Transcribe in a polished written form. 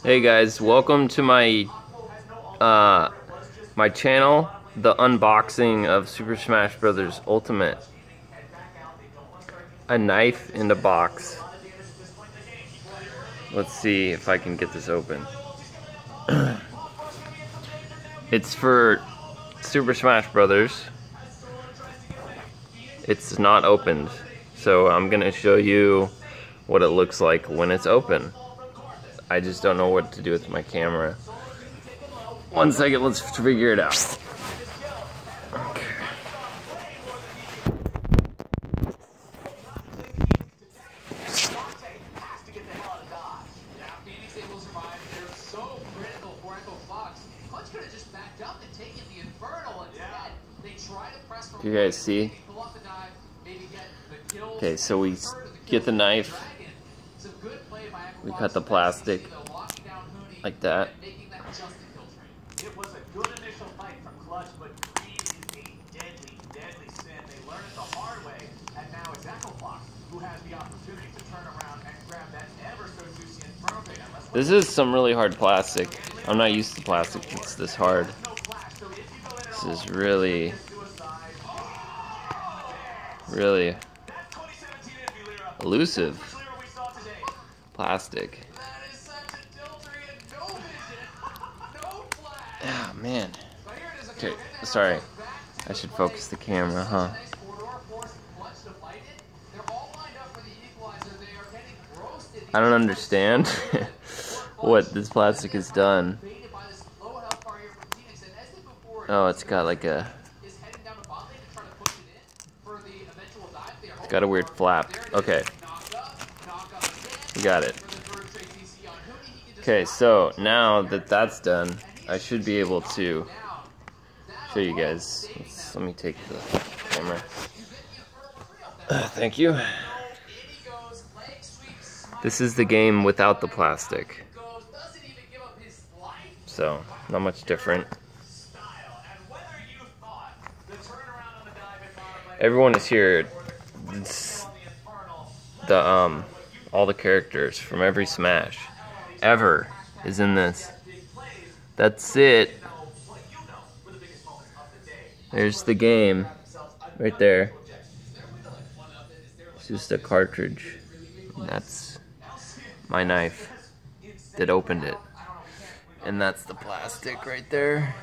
Hey guys, welcome to my my channel, the unboxing of Super Smash Bros. Ultimate. A knife in the box. Let's see if I can get this open. It's for Super Smash Bros. It's not opened, so I'm gonna show you what it looks like when it's open. I just don't know what to do with my camera. One second, let's figure it out. Okay. You guys see? Okay, so we get the knife, we cut the plastic like that. It was a good initial fight from Clutch, but greed is a deadly sin. They learned it the hard way, and now it's Echoplock who has the opportunity to turn around and grab that ever so juicy Inferno Blade. This is some really hard plastic. I'm not used to plastic that's this hard. This is really elusive plastic. Oh man. Okay, sorry. I should focus the camera, huh? I don't understand what this plastic has done. Oh, it's got like a... It's got a weird flap. Okay. We got it. Okay, so now that that's done, I should be able to show you guys. Let me take the camera. Thank you. This is the game without the plastic. So, not much different. Everyone is here. All the characters from every Smash ever is in this. That's it. There's the game right there. It's just a cartridge. That's my knife that opened it. And that's the plastic right there.